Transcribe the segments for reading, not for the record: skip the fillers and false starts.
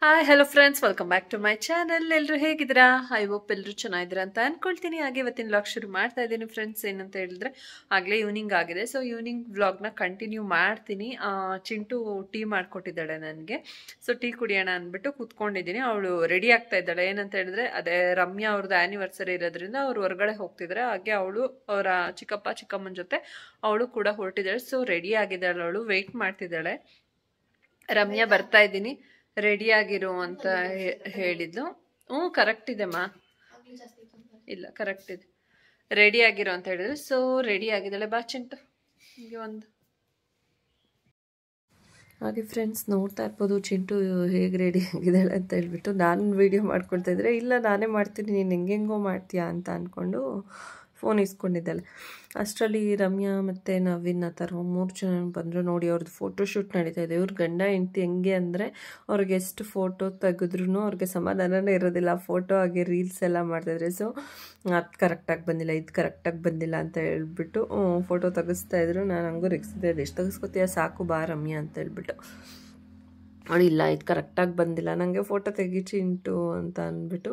Hi hello friends, welcome back to my channel. ಎಲ್ಲರೂ ಹೇಗಿದ್ದೀರಾ? I hope ಎಲ್ಲರೂ ಚೆನ್ನಾಗಿದ್ದೀರಾ ಅಂತ ಅಂದ್ಕೊಳ್ತೀನಿ. ಹಾಗೆ ಇವತ್ತಿನ ವ್ಲಾಗ್ ಶುರು ಮಾಡ್ತಾ ಇದ್ದೀನಿ ಫ್ರೆಂಡ್ಸ್. ಏನಂತ ಹೇಳಿದ್ರೆ ಆಗಲೇ ಈವ್ನಿಂಗ್ ಆಗಿದೆ, ಸೊ ಈವ್ನಿಂಗ್ ವ್ಲಾಗ್ನ ಕಂಟಿನ್ಯೂ ಮಾಡ್ತೀನಿ. ಚಿಂಟು ಟೀ ಮಾಡಿಕೊಟ್ಟಿದ್ದಾಳೆ ನನಗೆ, ಸೊ ಟೀ ಕುಡಿಯೋಣ ಅಂದ್ಬಿಟ್ಟು ಕೂತ್ಕೊಂಡಿದ್ದೀನಿ. ಅವಳು ರೆಡಿ ಆಗ್ತಾ ಇದ್ದಾಳೆ. ಏನಂತ ಹೇಳಿದ್ರೆ ಅದೇ ರಮ್ಯಾ ಅವ್ರದ್ದು ಆ್ಯನಿವರ್ಸರಿ ಇರೋದ್ರಿಂದ ಅವ್ರು ಹೊರಗಡೆ ಹೋಗ್ತಿದ್ದಾರೆ. ಹಾಗೆ ಅವಳು ಅವರ ಚಿಕ್ಕಪ್ಪ ಚಿಕ್ಕಮ್ಮನ ಜೊತೆ ಅವಳು ಕೂಡ ಹೊರಟಿದ್ದಾಳೆ. ಸೊ ರೆಡಿ ಆಗಿದ್ದಾಳೆ, ಅವಳು ವೆಯ್ಟ್ ಮಾಡ್ತಿದ್ದಾಳೆ. ರಮ್ಯಾ ಬರ್ತಾ ಇದ್ದೀನಿ, ರೆಡಿ ಆಗಿರು ಅಂತ ಹೇಳಿದ್ಲು. ಕರೆಕ್ಟ್ ಇದೆ ಮಾ, ಇಲ್ಲ ಕರೆಕ್ಟ್ ಇದೆ, ರೆಡಿ ಆಗಿರೋ ಅಂತ ಹೇಳಿದ್ರು. ಸೊ ರೆಡಿ ಆಗಿದ್ದಾಳೆ. ಬಾ ಚಿಂಟು, ಹೀಗೆ ಒಂದು ಹಾಗೆ ಫ್ರೆಂಡ್ಸ್ ನೋಡ್ತಾ ಇರ್ಬೋದು ಚಿಂಟು ಹೇಗೆ ರೆಡಿ ಆಗಿದ್ದಾಳೆ ಅಂತ ಹೇಳ್ಬಿಟ್ಟು. ನಾನು ವೀಡಿಯೋ ಮಾಡ್ಕೊಳ್ತಾ ಇದ್ರೆ ಇಲ್ಲ ನಾನೇ ಮಾಡ್ತೀನಿ, ನೀನು ಹೆಂಗೆಂಗೋ ಮಾಡ್ತೀಯಾ ಅಂತ ಅಂದ್ಕೊಂಡು ಫೋನ್ ಇಸ್ಕೊಂಡಿದ್ದಾಳೆ. ಅಷ್ಟರಲ್ಲಿ ರಮ್ಯಾ ಮತ್ತು ನವೀನ್ ಆ ಥರ 3 ಜನ ಬಂದರು. ನೋಡಿ ಅವ್ರದ್ದು ಫೋಟೋಶೂಟ್ ನಡೀತಾ ಇದೆ. ಇವ್ರ ಗಂಡ ಹೆಂಡ್ತಿ ಹೆಂಗೆ ಅಂದರೆ ಅವ್ರಿಗೆ ಎಷ್ಟು ಫೋಟೋ ತೆಗೆದ್ರೂ ಅವ್ರಿಗೆ ಸಮಾಧಾನನೇ ಇರೋದಿಲ್ಲ. ಫೋಟೋ ಹಾಗೆ ರೀಲ್ಸ್ ಎಲ್ಲ ಮಾಡ್ತಾಯಿದ್ರೆ. ಸೊ ಅದು ಕರೆಕ್ಟಾಗಿ ಬಂದಿಲ್ಲ, ಇದು ಕರೆಕ್ಟಾಗಿ ಬಂದಿಲ್ಲ ಅಂತ ಹೇಳ್ಬಿಟ್ಟು ಫೋಟೋ ತೆಗೆಸ್ತಾಯಿದ್ರು. ನಾನು ಹಂಗೂ ರೆಕ್ಸಿದೆ, ಅದು ಎಷ್ಟು ತೆಗೆಸ್ಕೊತೀಯ, ಸಾಕು ಬಾ ರಮ್ಯಾ ಅಂತ ಹೇಳ್ಬಿಟ್ಟು. ಇಲ್ಲ ಇದು ಕರೆಕ್ಟಾಗಿ ಬಂದಿಲ್ಲ, ನನಗೆ ಫೋಟೋ ತೆಗಿಚಿ ಇಂಟು ಅಂತ ಅಂದ್ಬಿಟ್ಟು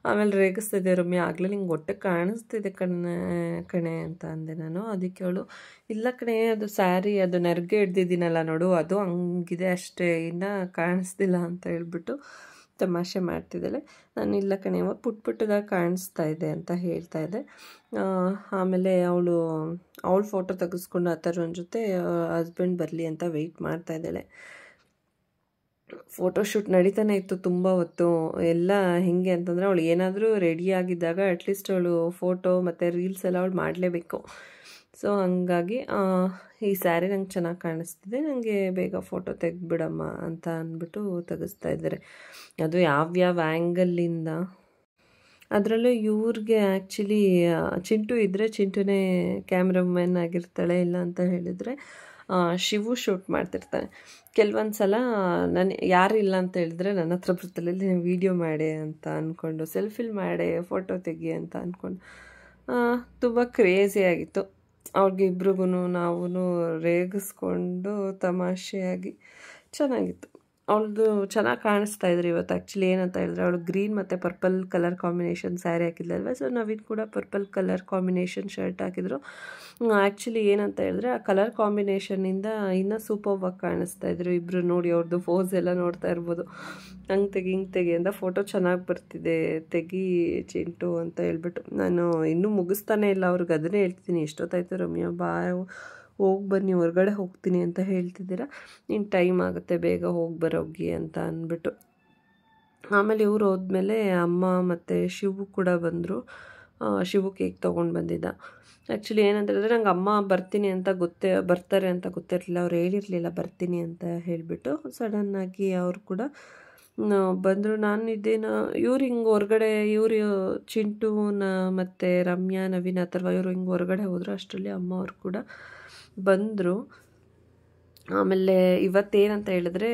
ಆಮೇಲೆ ರೇಗಿಸ್ತಿದ್ದೆ. ರಮ್ಯಾ ಆಗಲೇ ನಿಂಗೆ ಹೊಟ್ಟೆ ಕಾಣಿಸ್ತಿದೆ ಕಣೆ ಅಂತ ಅಂದೆ ನಾನು. ಅದಕ್ಕೆ ಅವಳು ಇಲ್ಲ ಕಣೆ, ಅದು ಸ್ಯಾರಿ ಅದು ನೆರಿಗೆ ಹಿಡ್ದಿದ್ದೀನಲ್ಲ ನೋಡು, ಅದು ಹಂಗಿದೆ ಅಷ್ಟೇ, ಇನ್ನೂ ಕಾಣಿಸ್ತಿಲ್ಲ ಅಂತ ಹೇಳ್ಬಿಟ್ಟು ತಮಾಷೆ ಮಾಡ್ತಿದ್ದಾಳೆ. ನಾನು ಇಲ್ಲ ಕಣೆ ಪುಟ್ಟದಾಗಿ ಕಾಣಿಸ್ತಾ ಇದೆ ಅಂತ ಹೇಳ್ತಾ ಇದ್ದೆ. ಆಮೇಲೆ ಅವಳು ಫೋಟೋ ತೆಗೆಸ್ಕೊಂಡು ಆ ಥರ ಜೊತೆ ಹಸ್ಬೆಂಡ್ ಬರಲಿ ಅಂತ ವೆಯ್ಟ್ ಮಾಡ್ತಾ ಇದ್ದಾಳೆ. ಫೋಟೋಶೂಟ್ ನಡೀತಾನೆ ಇತ್ತು ತುಂಬ ಹೊತ್ತು. ಎಲ್ಲ ಹೆಂಗೆ ಅಂತಂದರೆ ಅವಳು ಏನಾದರೂ ರೆಡಿ ಆಗಿದ್ದಾಗ ಅಟ್ಲೀಸ್ಟ್ ಅವಳು ಫೋಟೋ ಮತ್ತು ರೀಲ್ಸ್ ಎಲ್ಲ ಅವಳು ಮಾಡಲೇಬೇಕು. ಸೊ ಹಾಗಾಗಿ ಈ ಸ್ಯಾರಿ ನಂಗೆ ಚೆನ್ನಾಗಿ ಕಾಣಿಸ್ತಿದೆ, ನನಗೆ ಬೇಗ ಫೋಟೋ ತೆಗೆದ್ಬಿಡಮ್ಮ ಅಂತ ಅಂದ್ಬಿಟ್ಟು ತೆಗೆಸ್ತಾ ಇದ್ದಾರೆ. ಅದು ಯಾವ್ಯಾವ ಆ್ಯಂಗಲ್ಲಿಂದ, ಅದರಲ್ಲೂ ಇವ್ರಿಗೆ ಆ್ಯಕ್ಚುಲಿ ಚಿಂಟು ಇದ್ದರೆ ಚಿಂಟುನೇ ಕ್ಯಾಮ್ರಾಮನ್ ಆಗಿರ್ತಾಳೆ, ಇಲ್ಲ ಅಂತ ಹೇಳಿದರೆ ಶಿವು ಶೂಟ್ ಮಾಡ್ತಿರ್ತಾನೆ. ಕೆಲವೊಂದು ಸಲ ನಾನು ಯಾರು ಇಲ್ಲ ಅಂತ ಹೇಳಿದ್ರೆ ನನ್ನ ಹತ್ರ ಬರ್ತಾಳೆ, ನೀನು ವೀಡಿಯೋ ಮಾಡಿ ಅಂತ ಅಂದ್ಕೊಂಡು, ಸೆಲ್ಫಿಲ್ ಮಾಡಿ ಫೋಟೋ ತೆಗಿ ಅಂತ ಅಂದ್ಕೊಂಡು. ತುಂಬ ಕ್ರೇಜಿಯಾಗಿತ್ತು. ಅವ್ರಿಗೆ ಇಬ್ರಿಗೂ ನಾವು ರೇಗಿಸ್ಕೊಂಡು ತಮಾಷೆಯಾಗಿ ಚೆನ್ನಾಗಿತ್ತು. ಅವಳದು ಚೆನ್ನಾಗಿ ಕಾಣಿಸ್ತಾ ಇದ್ರು ಇವತ್ತು. ಆ್ಯಕ್ಚುಲಿ ಏನಂತ ಹೇಳಿದ್ರೆ ಅವಳು ಗ್ರೀನ್ ಮತ್ತು purple colour combination sari ಹಾಕಿದ್ಲಲ್ವ. So Naveen ಕೂಡ ಪರ್ಪಲ್ ಕಲರ್ ಕಾಂಬಿನೇಷನ್ ಶರ್ಟ್ ಹಾಕಿದ್ರು. ಆ್ಯಕ್ಚುಲಿ ಏನಂತ ಹೇಳಿದ್ರೆ ಆ ಕಲರ್ ಕಾಂಬಿನೇಷನ್ನಿಂದ ಇನ್ನೂ ಸೂಪರ್ವಾಗಿ ಕಾಣಿಸ್ತಾ ಇದ್ರು ಇಬ್ಬರು. ನೋಡಿ ಅವ್ರದ್ದು ಫೋಸ್ ಎಲ್ಲ ನೋಡ್ತಾ ಇರ್ಬೋದು. ಹಿಂಗೆ ತೆಗಿ ಅಂತ. ಫೋಟೋ ಚೆನ್ನಾಗಿ ಬರ್ತಿದೆ, ತೆಗಿ ಚಿಂಟು ಅಂತ ಹೇಳ್ಬಿಟ್ಟು. ನಾನು ಇನ್ನೂ ಮುಗಿಸ್ತಾನೆ ಇಲ್ಲ ಅವ್ರಿಗೆ, ಅದನ್ನೇ ಹೇಳ್ತೀನಿ, ಎಷ್ಟೊತ್ತಾಯ್ತು ರಮ್ಯಾ ಬಾ ಹೋಗಿ ಬನ್ನಿ, ಹೊರಗಡೆ ಹೋಗ್ತೀನಿ ಅಂತ ಹೇಳ್ತಿದ್ದೀರಾ, ಇನ್ನು ಟೈಮ್ ಆಗುತ್ತೆ, ಬೇಗ ಹೋಗಿ ಬರೋಗಿ ಅಂತ ಅಂದ್ಬಿಟ್ಟು. ಆಮೇಲೆ ಇವ್ರು ಹೋದ್ಮೇಲೆ ಅಮ್ಮ ಮತ್ತು ಶಿವು ಕೂಡ ಬಂದರು. ಶಿವು ಕೇಕ್ ತೊಗೊಂಡು ಬಂದಿದ್ದ. ಆ್ಯಕ್ಚುಲಿ ಏನಂತ ಹೇಳಿದ್ರೆ ನಂಗೆ ಅಮ್ಮ ಬರ್ತೀನಿ ಅಂತ ಬರ್ತಾರೆ ಅಂತ ಗೊತ್ತಿರಲಿಲ್ಲ. ಅವ್ರು ಹೇಳಿರಲಿಲ್ಲ ಬರ್ತೀನಿ ಅಂತ ಹೇಳಿಬಿಟ್ಟು. ಸಡನ್ನಾಗಿ ಅವರು ಕೂಡ ಬಂದರು. ನಾನು ಇದೇನು ಇವ್ರು ಹಿಂಗೆ ಹೊರಗಡೆ, ಇವರು ಚಿಂಟುನ ಮತ್ತು ರಮ್ಯಾ ನವೀನ್ ಆ ಥರ ಇವರು ಹಿಂಗೆ ಹೊರಗಡೆ ಹೋದರು. ಅಷ್ಟರಲ್ಲಿ ಅಮ್ಮ ಅವರು ಕೂಡ ಬಂದರು. ಆಮೇಲೆ ಇವತ್ತೇನಂತ ಹೇಳಿದ್ರೆ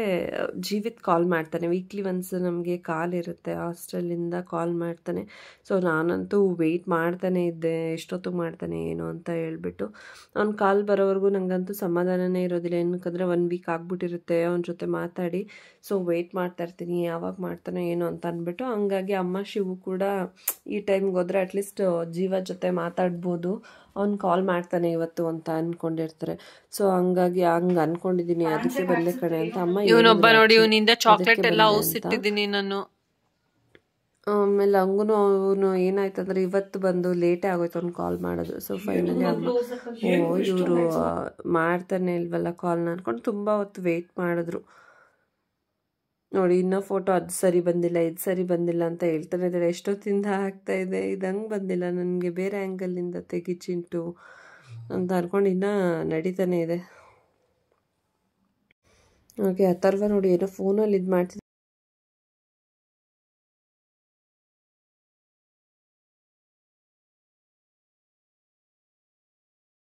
ಜೀವಿತ್ ಕಾಲ್ ಮಾಡ್ತಾನೆ. ವೀಕ್ಲಿ ಒನ್ಸ್ ನಮಗೆ ಕಾಲ್ ಇರುತ್ತೆ, ಹಾಸ್ಟೆಲಿಂದ ಕಾಲ್ ಮಾಡ್ತಾನೆ. ಸೊ ನಾನಂತೂ ವೆಯ್ಟ್ ಮಾಡ್ತಾನೆ ಇದ್ದೆ, ಎಷ್ಟೊತ್ತಿಗೆ ಮಾಡ್ತಾನೆ ಏನು ಅಂತ ಹೇಳ್ಬಿಟ್ಟು. ಅವ್ನು ಕಾಲ್ ಬರೋವರೆಗೂ ನನಗಂತೂ ಸಮಾಧಾನನೇ ಇರೋದಿಲ್ಲ. ಏನಕ್ಕಂದರೆ 1 ವೀಕ್ ಆಗಿಬಿಟ್ಟಿರುತ್ತೆ ಅವನ ಜೊತೆ ಮಾತಾಡಿ. ಸೊ ವೆಯ್ಟ್ ಮಾಡ್ತಾ ಇರ್ತೀನಿ ಯಾವಾಗ ಮಾಡ್ತಾನೆ ಏನು ಅಂತ ಅಂದ್ಬಿಟ್ಟು. ಹಂಗಾಗಿ ಅಮ್ಮ ಶಿವು ಕೂಡ ಈ ಟೈಮ್ಗೆ ಹೋದರೆ ಅಟ್ಲೀಸ್ಟ್ ಜೀವ ಜೊತೆ ಮಾತಾಡ್ಬೋದು, ಅವ್ನು ಕಾಲ್ ಮಾಡ್ತಾನೆ ಇವತ್ತು ಅಂತ ಅಂದ್ಕೊಂಡಿರ್ತಾರೆ. ಸೊ ಹಂಗಾಗಿ ಹಂಗೆ ಅಂದ್ಕೊಂಡಿದ್ದೀನಿ, ಅದಕ್ಕೆ ಬಂದೆ ಕಣೆ ಅಂತ ಅಮ್ಮ. ಇವನೊಬ್ಬ ನೋಡಿ, ಇವನಿಂದ ಚಾಕ್ಲೇಟ್ ಎಲ್ಲ ಔಸಿಟ್ಟಿದ್ದೀನಿ ನಾನು. ಆಮೇಲೆ ಹಂಗೂ ಅವನು ಏನಾಯ್ತಂದ್ರೆ ಇವತ್ತು ಬಂದು ಲೇಟೇ ಆಗೋಯ್ತು ಅವ್ನು ಕಾಲ್ ಮಾಡೋದು. ಸೊ ಫೈನಲಿ ಅಮ್ಮ ಇವರು ಮಾಡ್ತಾನೆ ಇಲ್ವಲ್ಲ ಕಾಲ್ನ ಅಂದ್ಕೊಂಡು ತುಂಬ ಹೊತ್ತು ವೆಯ್ಟ್ ಮಾಡಿದ್ರು. ನೋಡಿ ಇನ್ನೂ ಫೋಟೋ ಅದು ಸರಿ ಬಂದಿಲ್ಲ, ಇದು ಸರಿ ಬಂದಿಲ್ಲ ಅಂತ ಹೇಳ್ತಾನೆ ಇದ್ದಾರೆ. ಎಷ್ಟೊತ್ತಿಂದ ಆಗ್ತಾ ಇದೆ, ಇದು ಹಂಗೆ ಬಂದಿಲ್ಲ, ನನಗೆ ಬೇರೆ ಆ್ಯಂಗಲಿಂದ ತೆಗಿ ಚಿಂಟು ಅಂತ ಅನ್ಕೊಂಡು ಇನ್ನೂ ನಡೀತಾನೆ ಇದೆ. ಹಾಗೆ ಅಥರ್ವ ನೋಡಿ ಏನೋ ಫೋನಲ್ಲಿ ಇದು ಮಾಡ್ತಿದ್ದೆ.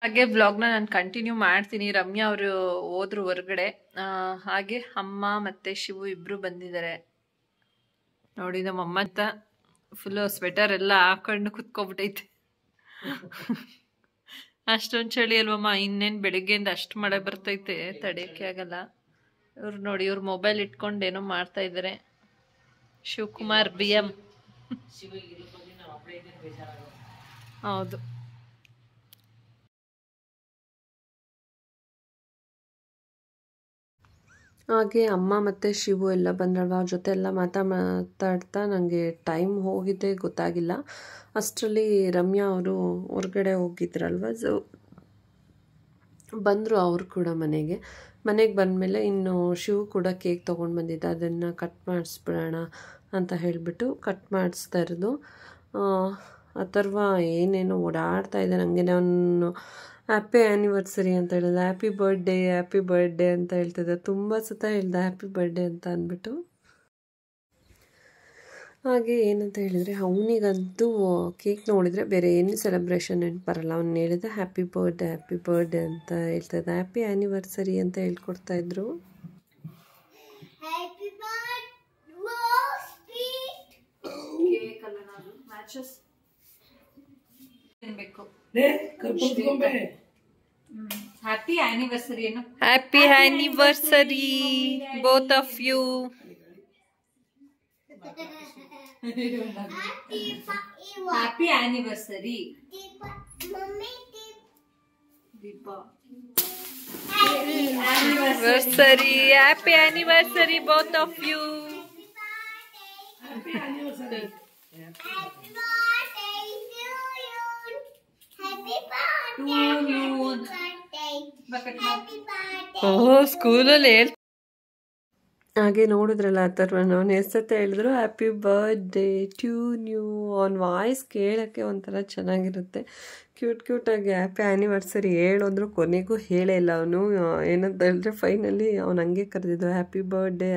ಹಾಗೆ ವ್ಲಾಗ್ನ ನಾನು ಕಂಟಿನ್ಯೂ ಮಾಡ್ತೀನಿ. ರಮ್ಯಾ ಅವರು ಹೋದ್ರು ಹೊರಗಡೆ. ಹಾಗೆ ಅಮ್ಮ ಮತ್ತು ಶಿವು ಇಬ್ಬರು ಬಂದಿದ್ದಾರೆ. ನೋಡಿ ನಮ್ಮಮ್ಮ ಅಂತ ಫುಲ್ಲು ಸ್ವೆಟರ್ ಎಲ್ಲ ಹಾಕೊಂಡು ಕುತ್ಕೊಬಿಟ್ಟೈತೆ. ಅಷ್ಟೊಂದು ಚಳಿ ಅಲ್ವಮ್ಮ, ಇನ್ನೇನು ಬೆಳಿಗ್ಗೆಯಿಂದ ಅಷ್ಟು ಮಳೆ ಬರ್ತೈತೆ, ತಡೆಯೋಕ್ಕೆ ಆಗಲ್ಲ. ಇವ್ರು ನೋಡಿ, ಇವ್ರು ಮೊಬೈಲ್ ಇಟ್ಕೊಂಡು ಏನೋ ಮಾಡ್ತಾ ಇದ್ದಾರೆ. ಶಿವಕುಮಾರ್ BM. ಹೌದು. ಹಾಗೆ ಅಮ್ಮ ಮತ್ತು ಶಿವು ಎಲ್ಲ ಬಂದ್ರಲ್ವ, ಅವ್ರ ಜೊತೆ ಎಲ್ಲ ಮಾತಾಡ್ತಾ ನನಗೆ ಟೈಮ್ ಹೋಗಿದ್ದೆ ಗೊತ್ತಾಗಿಲ್ಲ. ಅಷ್ಟರಲ್ಲಿ ರಮ್ಯಾ ಅವರು ಹೊರಗಡೆ ಹೋಗಿದ್ರಲ್ವ, ಸೊ ಬಂದರು ಅವರು ಕೂಡ ಮನೆಗೆ ಬಂದಮೇಲೆ ಇನ್ನು ಶಿವು ಕೂಡ ಕೇಕ್ ತೊಗೊಂಡು ಬಂದಿದ್ದ, ಅದನ್ನು ಕಟ್ ಮಾಡಿಸ್ಬಿಡೋಣ ಅಂತ ಹೇಳಿಬಿಟ್ಟು ಕಟ್ ಮಾಡಿಸ್ತಾ ಇರೋದು. ಅಥರ್ವ ಏನೇನೋ ಓಡಾಡ್ತಾ ಇದೆ. ನನಗೆ ನಾನು ಹ್ಯಾಪಿ ಆ್ಯನಿವರ್ಸರಿ ಅಂತ ಹೇಳಿದೆ, ಹ್ಯಾಪಿ ಬರ್ಡೇ ಅಂತ ಹೇಳ್ತಿದ್ದೆ. ತುಂಬ ಸತ ಹೇಳ್ದೆ ಹ್ಯಾಪಿ ಬರ್ಡೇ ಅಂತ ಅಂದ್ಬಿಟ್ಟು. ಹಾಗೆ ಏನಂತ ಹೇಳಿದರೆ, ಅವನಿಗಂತೂ ಕೇಕ್ ನೋಡಿದರೆ ಬೇರೆ ಏನು ಸೆಲೆಬ್ರೇಷನ್ ಬರಲ್ಲ. ಅವ್ನು ಹೇಳಿದ ಹ್ಯಾಪಿ ಬರ್ಡೇ ಅಂತ ಹೇಳ್ತಾಯಿದ್ದ, ಹ್ಯಾಪಿ ಆ್ಯನಿವರ್ಸರಿ ಅಂತ ಹೇಳ್ಕೊಡ್ತಾಯಿದ್ರು. Happy anniversary both of you. Happy anniversary. Happy anniversary both of you. ಸ್ಕೂಲಲ್ಲಿ ಹೇಳ್ ಹಾಗೆ ನೋಡಿದ್ರಲ್ಲ ಅಥರ್ವನ, ಅವನು ಎಷ್ಟೊತ್ತ ಹೇಳಿದ್ರು ಹ್ಯಾಪಿ ಬರ್ಡೇ ಟು ಯು. ಅವನ ವಾಯ್ಸ್ ಕೇಳೋಕ್ಕೆ ಒಂಥರ ಚೆನ್ನಾಗಿರುತ್ತೆ, ಕ್ಯೂಟಾಗಿ ಹ್ಯಾಪಿ ಆ್ಯನಿವರ್ಸರಿ ಹೇಳು ಅಂದರೂ ಕೊನೆಗೂ ಹೇಳೇ ಇಲ್ಲ ಅವನು. ಏನಂತ ಹೇಳಿದ್ರೆ ಫೈನಲಿ ಅವ್ನು ಹಂಗೆ ಕರೆದಿದ್ದು ಹ್ಯಾಪಿ ಬರ್ಡೇ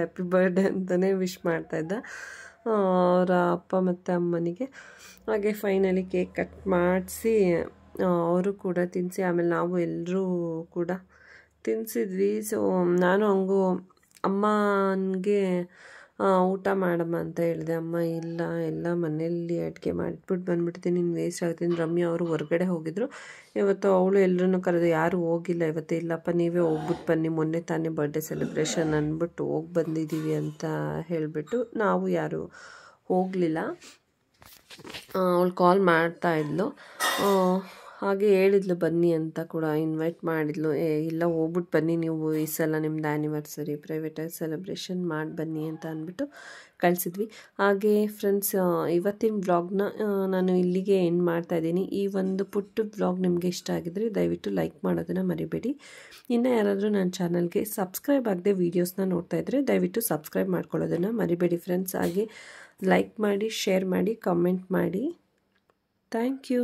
ಅಂತಲೇ ವಿಶ್ ಮಾಡ್ತಾಯಿದ್ದ ಅವರ ಅಪ್ಪ ಮತ್ತು ಅಮ್ಮನಿಗೆ. ಹಾಗೆ ಫೈನಲಿ ಕೇಕ್ ಕಟ್ ಮಾಡಿಸಿ ಅವರು ಕೂಡ ತಿನ್ನಿಸಿ, ಆಮೇಲೆ ನಾವು ಎಲ್ಲರೂ ಕೂಡ ತಿನ್ನಿಸಿದ್ವಿ. ಸೊ ನಾನು ಹಂಗೂ ಅಮ್ಮನಿಗೆ ಊಟ ಮಾಡಮ್ಮ ಅಂತ ಹೇಳಿದೆ. ಅಮ್ಮ ಇಲ್ಲ, ಎಲ್ಲ ಮನೆಯಲ್ಲಿ ಅಡುಗೆ ಮಾಡಿಬಿಟ್ಟು ಬಂದುಬಿಡ್ತೀನಿ, ನೀನು ವೇಸ್ಟ್ ಆಗ್ತೀನಿ. ರಮ್ಯಾ ಅವರು ಹೊರಗಡೆ ಹೋಗಿದ್ರು ಇವತ್ತು. ಅವಳು ಎಲ್ಲರೂ ಕರೆದು ಯಾರೂ ಹೋಗಿಲ್ಲ ಇವತ್ತು. ಇಲ್ಲಪ್ಪ ನೀವೇ ಹೋಗ್ಬಿಟ್ಟು ಬನ್ನಿ, ಮೊನ್ನೆ ತಾನೇ ಬರ್ಡೇ ಸೆಲೆಬ್ರೇಷನ್ ಅಂದ್ಬಿಟ್ಟು ಹೋಗಿ ಬಂದಿದ್ದೀವಿ ಅಂತ ಹೇಳಿಬಿಟ್ಟು ನಾವು ಯಾರೂ ಹೋಗಲಿಲ್ಲ. ಅವಳು ಕಾಲ್ ಮಾಡ್ತಾಯಿದ್ಲು, ಹಾಗೆ ಹೇಳಿದ್ಲು ಬನ್ನಿ ಅಂತ ಕೂಡ ಇನ್ವೈಟ್ ಮಾಡಿದ್ಲು. ಇಲ್ಲ ಹೋಗ್ಬಿಟ್ಟು ಬನ್ನಿ ನೀವು, ಈ ಸಲ ನಿಮ್ಮದು ಆ್ಯನಿವರ್ಸರಿ ಪ್ರೈವೇಟಾಗಿ ಸೆಲೆಬ್ರೇಷನ್ ಮಾಡಿ ಬನ್ನಿ ಅಂತ ಅಂದ್ಬಿಟ್ಟು ಕಳಿಸಿದ್ವಿ. ಹಾಗೆ ಫ್ರೆಂಡ್ಸ್, ಇವತ್ತಿನ ವ್ಲಾಗ್ನ ನಾನು ಇಲ್ಲಿಗೆ ಎಂಡ್ ಮಾಡ್ತಾಯಿದ್ದೀನಿ. ಈ ಒಂದು ಪುಟ್ಟ ವ್ಲಾಗ್ ನಿಮಗೆ ಇಷ್ಟ ಆಗಿದ್ರೆ ದಯವಿಟ್ಟು ಲೈಕ್ ಮಾಡೋದನ್ನು ಮರಿಬೇಡಿ. ಇನ್ನು ಯಾರಾದರೂ ನನ್ನ ಚಾನಲ್ಗೆ ಸಬ್ಸ್ಕ್ರೈಬ್ ಆಗದೆ ವೀಡಿಯೋಸ್ನ ನೋಡ್ತಾಯಿದ್ರೆ ದಯವಿಟ್ಟು ಸಬ್ಸ್ಕ್ರೈಬ್ ಮಾಡ್ಕೊಳ್ಳೋದನ್ನು ಮರಿಬೇಡಿ ಫ್ರೆಂಡ್ಸ್. ಹಾಗೆ ಲೈಕ್ ಮಾಡಿ, ಶೇರ್ ಮಾಡಿ, ಕಮೆಂಟ್ ಮಾಡಿ. Thank you.